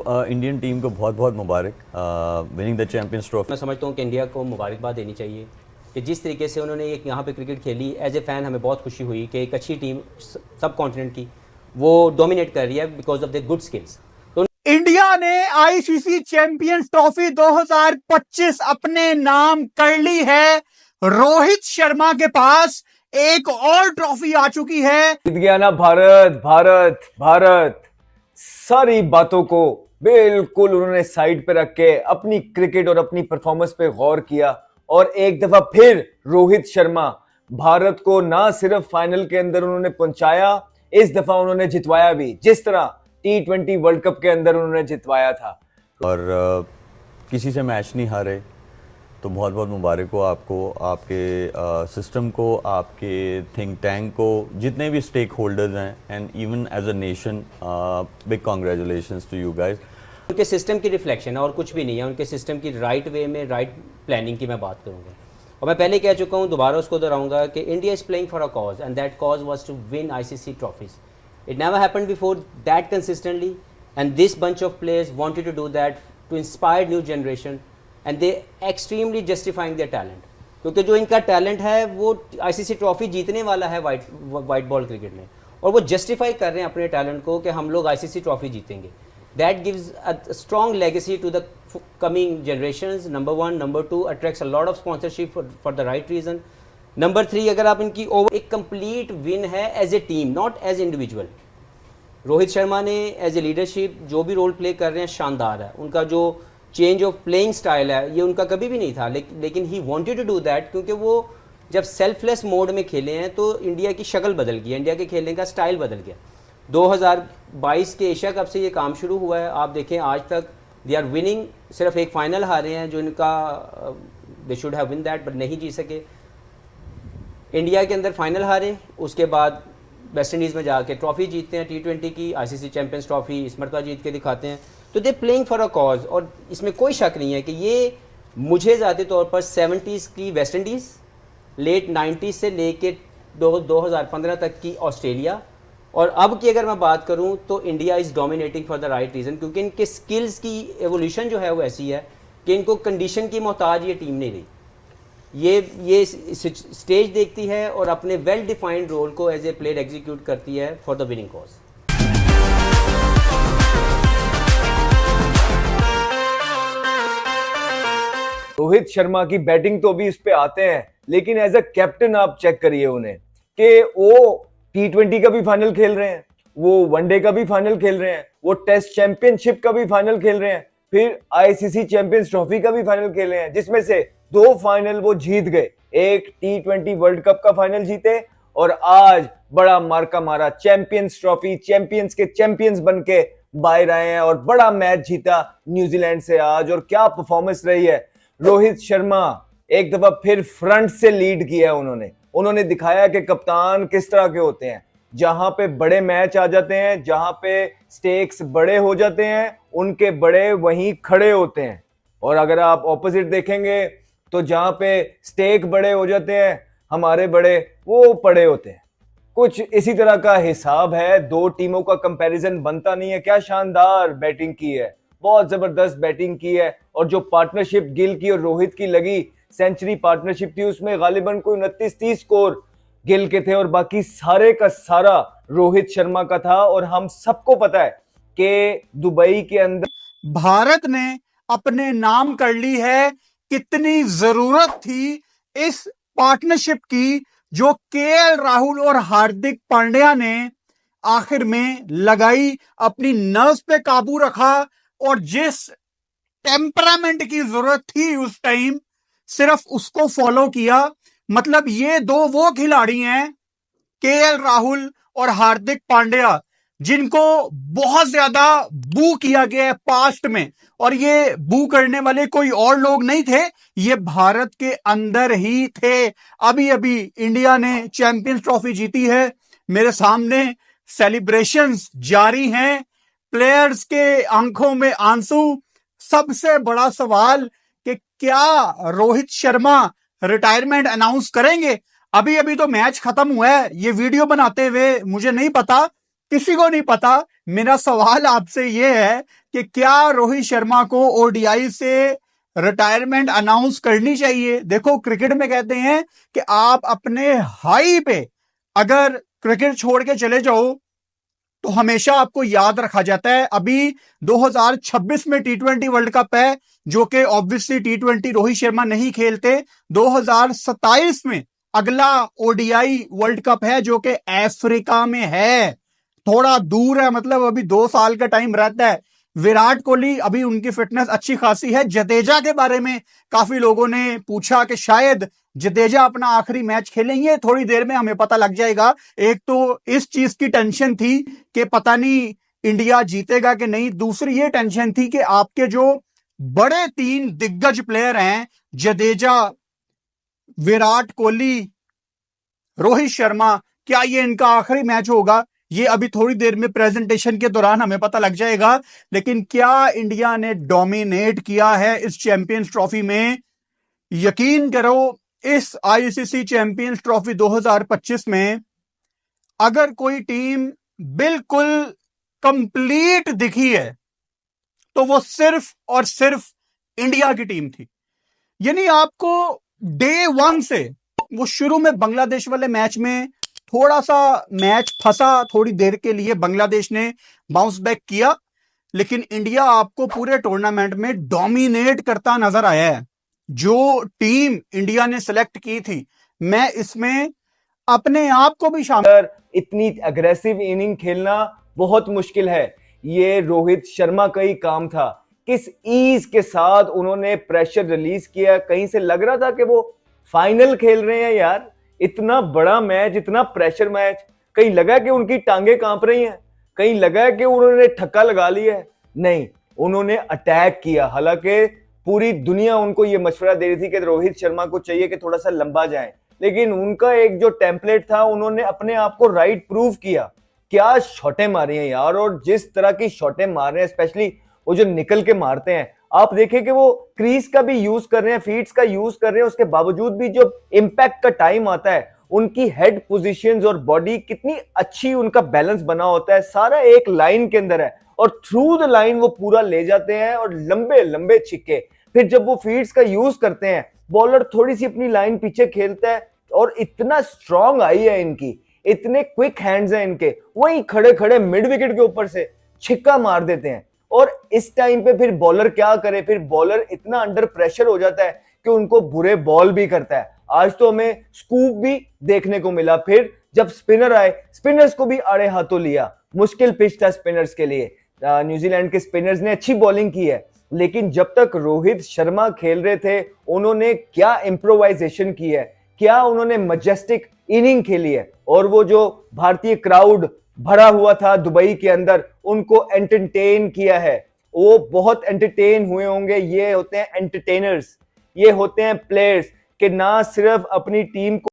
Indian team को बहुत बहुत मुबारक विनिंग द चैंपियंस ट्रॉफी। मैं समझता हूँ कि इंडिया को मुबारकबाद देनी चाहिए कि जिस तरीके से उन्होंने एक यहाँ पे क्रिकेट खेली। एज ए फ़ैन हमें बहुत खुशी हुई कि एक अच्छी टीम सब कॉन्टिनेंट की वो डोमिनेट कर रही है because of the good skills. India ने आईसीसी चैंपियंस ट्रॉफी 2025 अपने नाम कर ली है। रोहित शर्मा के पास एक और ट्रॉफी आ चुकी है। जीत गया ना भारत, भारत, भारत। सारी बातों को बिल्कुल उन्होंने साइड पे रख के अपनी क्रिकेट और अपनी परफॉर्मेंस पे गौर किया और एक दफा फिर रोहित शर्मा भारत को ना सिर्फ फाइनल के अंदर उन्होंने पहुंचाया, इस दफा उन्होंने जितवाया भी, जिस तरह T20 वर्ल्ड कप के अंदर उन्होंने जितवाया था। और किसी से मैच नहीं हारे, तो बहुत बहुत मुबारक हो आपको, आपके सिस्टम को, आपके थिंक टैंक को, जितने भी स्टेक होल्डर्स हैं, and even as a nation big congratulations to you guys. उनके सिस्टम की रिफ्लेक्शन है और कुछ भी नहीं है। उनके सिस्टम की राइट वे में राइट प्लानिंग की मैं बात करूँगा। और मैं पहले कह चुका हूँ, दोबारा उसको दोहराऊंगा कि India is playing for a cause and that cause was to win ICC trophies. It never happened before that consistently, and this bunch of players wanted to do that to inspire new generation, and they extremely justifying their talent. क्योंकि जो इनका talent है वो ICC trophy जीतने वाला है white ball cricket में, और वो जस्टिफाई कर रहे हैं अपने टैलेंट को कि हम लोग आईसीसी ट्रॉफी जीतेंगे। That gives a strong legacy to the coming generations. Number one. Number two, attracts a lot of sponsorship for the right reason. Number three, अगर आप इनकी ओवर एक कंप्लीट विन है as a team, not as individual. Rohit Sharma ने as a leadership जो भी role play कर रहे हैं शानदार है। उनका जो चेंज ऑफ प्लेइंग स्टाइल है ये उनका कभी भी नहीं था, लेकिन he wanted to do that, क्योंकि वो जब सेल्फलेस मोड में खेले हैं तो इंडिया की शक्ल बदल गई है, इंडिया के खेलने का स्टाइल बदल गया। 2022 के एशिया कप से ये काम शुरू हुआ है। आप देखें आज तक दे आर विनिंग, सिर्फ एक फाइनल हारे हैं जो इनका they should have win that but नहीं जीत सके। इंडिया के अंदर फाइनल हारे, उसके बाद वेस्ट इंडीज़ में जाके ट्रॉफी जीतते हैं T20 की, आईसीसी चैंपियंस ट्रॉफी इस मरतबा जीत के दिखाते हैं। तो they playing for a cause, और इसमें कोई शक नहीं है कि ये मुझे ज़ाती तौर पर 70s की वेस्ट इंडीज़, लेट 90s से लेके 2015 तक की ऑस्ट्रेलिया, और अब की अगर मैं बात करूं तो India is dominating for the right reason, क्योंकि इनके स्किल्स की एवोल्यूशन जो है वो ऐसी है कि इनको कंडीशन की मोहताज ये टीम नहीं रही। ये स्टेज देखती है और अपने वेल डिफाइंड रोल को एज ए प्लेयर एग्जीक्यूट करती है for the winning cause. Rohit Sharma की बैटिंग तो अभी इस पे आते हैं, लेकिन एज अ कैप्टन आप चेक करिए उन्हें कि वो T20 का भी फाइनल खेल रहे हैं, वो वनडे का भी फाइनल खेल रहे हैं, वो टेस्ट चैंपियनशिप का भी फाइनल खेल रहे हैं, फिर आईसीसी चैंपियंस ट्रॉफी का भी फाइनल खेल रहे हैं, जिसमें से 2 फाइनल वो जीत गए। एक T20 वर्ल्ड कप का फाइनल जीते और आज बड़ा मार्का मारा चैंपियंस ट्रॉफी, चैंपियंस के चैंपियंस बन के बाहर आए हैं और बड़ा मैच जीता न्यूजीलैंड से आज। और क्या परफॉर्मेंस रही है। रोहित शर्मा एक दफा फिर फ्रंट से लीड किया उन्होंने दिखाया कि कप्तान किस तरह के होते हैं। जहां पे बड़े मैच आ जाते हैं, जहां पे स्टेक्स बड़े हो जाते हैं, उनके बड़े वहीं खड़े होते हैं। और अगर आप ऑपोजिट देखेंगे तो जहां पे स्टेक बड़े हो जाते हैं, हमारे बड़े वो पड़े होते हैं। कुछ इसी तरह का हिसाब है। 2 टीमों का कंपैरिजन बनता नहीं है। क्या शानदार बैटिंग की है, बहुत जबरदस्त बैटिंग की है। और जो पार्टनरशिप गिल की और रोहित की लगी, सेंचुरी पार्टनरशिप थी, उसमें गालिबन कोई 29-30 स्कोर गिल के थे और बाकी सारे का सारा रोहित शर्मा का था। और हम सबको पता है कि दुबई के अंदर भारत ने अपने नाम कर ली है। कितनी जरूरत थी इस पार्टनरशिप की जो केएल राहुल और हार्दिक पांड्या ने आखिर में लगाई, अपनी नर्व्स पे काबू रखा और जिस टेम्परामेंट की जरूरत थी उस टाइम सिर्फ उसको फॉलो किया। मतलब ये 2 वो खिलाड़ी हैं, केएल राहुल और हार्दिक पांड्या, जिनको बहुत ज्यादा बू किया गया है पास्ट में, और ये बू करने वाले कोई और लोग नहीं थे, ये भारत के अंदर ही थे। अभी अभी इंडिया ने चैंपियंस ट्रॉफी जीती है, मेरे सामने सेलिब्रेशंस जारी हैं, प्लेयर्स के आंखों में आंसू। सबसे बड़ा सवाल कि क्या रोहित शर्मा रिटायरमेंट अनाउंस करेंगे? अभी अभी तो मैच खत्म हुआ है, ये वीडियो बनाते हुए मुझे नहीं पता किसी को नहीं पता। मेरा सवाल आपसे यह है कि क्या रोहित शर्मा को ओडीआई से रिटायरमेंट अनाउंस करनी चाहिए? देखो, क्रिकेट में कहते हैं कि आप अपने हाई पे अगर क्रिकेट छोड़ के चले जाओ तो हमेशा आपको याद रखा जाता है। अभी 2026 में टी20 वर्ल्ड कप है, जो कि ऑब्वियसली टी20 रोहित शर्मा नहीं खेलते। 2027 में अगला ओडीआई वर्ल्ड कप है, जो कि अफ्रीका में है, थोड़ा दूर है, मतलब अभी 2 साल का टाइम रहता है। विराट कोहली, अभी उनकी फिटनेस अच्छी खासी है। जडेजा के बारे में काफी लोगों ने पूछा कि शायद जडेजा अपना आखिरी मैच खेलेंगे, थोड़ी देर में हमें पता लग जाएगा। एक तो इस चीज की टेंशन थी कि पता नहीं इंडिया जीतेगा कि नहीं, दूसरी ये टेंशन थी कि आपके जो बड़े 3 दिग्गज प्लेयर हैं, जडेजा, विराट कोहली, रोहित शर्मा, क्या ये इनका आखिरी मैच होगा? ये अभी थोड़ी देर में प्रेजेंटेशन के दौरान हमें पता लग जाएगा। लेकिन क्या इंडिया ने डोमिनेट किया है इस चैंपियंस ट्रॉफी में? यकीन करो, इस आईसीसी चैंपियंस ट्रॉफी 2025 में अगर कोई टीम बिल्कुल कंप्लीट दिखी है तो वो सिर्फ और सिर्फ इंडिया की टीम थी। यानी आपको डे 1 से, वो शुरू में बांग्लादेश वाले मैच में थोड़ा सा मैच फंसा, थोड़ी देर के लिए बांग्लादेश ने बाउंस बैक किया, लेकिन इंडिया आपको पूरे टूर्नामेंट में डोमिनेट करता नजर आया है। जो टीम इंडिया ने सिलेक्ट की थी, मैं इसमें अपने आप को भी शामिल। इतनी अग्रेसिव इनिंग खेलना बहुत मुश्किल है, ये रोहित शर्मा का ही काम था। किस ईज के साथ उन्होंने प्रेशर रिलीज किया, कहीं से लग रहा था कि वो फाइनल खेल रहे हैं यार। इतना बड़ा मैच, इतना प्रेशर मैच, कहीं लगा कि उनकी टांगे कांप रही हैं, कहीं लगा कि उन्होंने ठक्का लगा लिया है। नहीं, उन्होंने अटैक किया। हालांकि पूरी दुनिया उनको ये मशवरा दे रही थी कि रोहित शर्मा को चाहिए कि थोड़ा सा लंबा जाए, लेकिन उनका एक जो टेम्पलेट था, उन्होंने अपने आप को राइट प्रूव किया। क्या शॉटें मारी हैं यार, और जिस तरह की शॉटें मार रहे हैं, स्पेशली वो जो निकल के मारते हैं। आप देखें कि वो क्रीज का भी यूज कर रहे हैं, फीट्स का यूज कर रहे हैं, उसके बावजूद भी जो इंपैक्ट का टाइम आता है, उनकी हेड पोजीशंस और बॉडी कितनी अच्छी, उनका बैलेंस बना होता है, सारा एक लाइन के अंदर है, और थ्रू द लाइन वो पूरा ले जाते हैं और लंबे लंबे छिक्के। फिर जब वो फीट्स का यूज करते हैं, बॉलर थोड़ी सी अपनी लाइन पीछे खेलता है, और इतना स्ट्रॉन्ग आई है इनकी, इतने क्विक हैंड्स हैं इनके, वहीं खड़े खड़े मिड विकेट के ऊपर से छिक्का मार देते हैं। और इस टाइम पे फिर बॉलर क्या करे, फिर बॉलर इतना अंडर प्रेशर हो जाता है कि उनको बुरे बॉल भी करता है। आज तो हमें स्कूप भी देखने को मिला। फिर जब स्पिनर आए, स्पिनर्स को भी आड़े हाथों लिया। मुश्किल पिच था स्पिनर्स के लिए। न्यूजीलैंड के स्पिनर्स ने अच्छी बॉलिंग की है, लेकिन जब तक रोहित शर्मा खेल रहे थे, उन्होंने क्या इम्प्रोवाइजेशन की है, क्या उन्होंने मजेस्टिक इनिंग खेली है। और वो जो भारतीय क्राउड भरा हुआ था दुबई के अंदर, उनको एंटरटेन किया है। वो बहुत एंटरटेन हुए होंगे। ये होते हैं एंटरटेनर्स, ये होते हैं प्लेयर्स, कि ना सिर्फ अपनी टीम को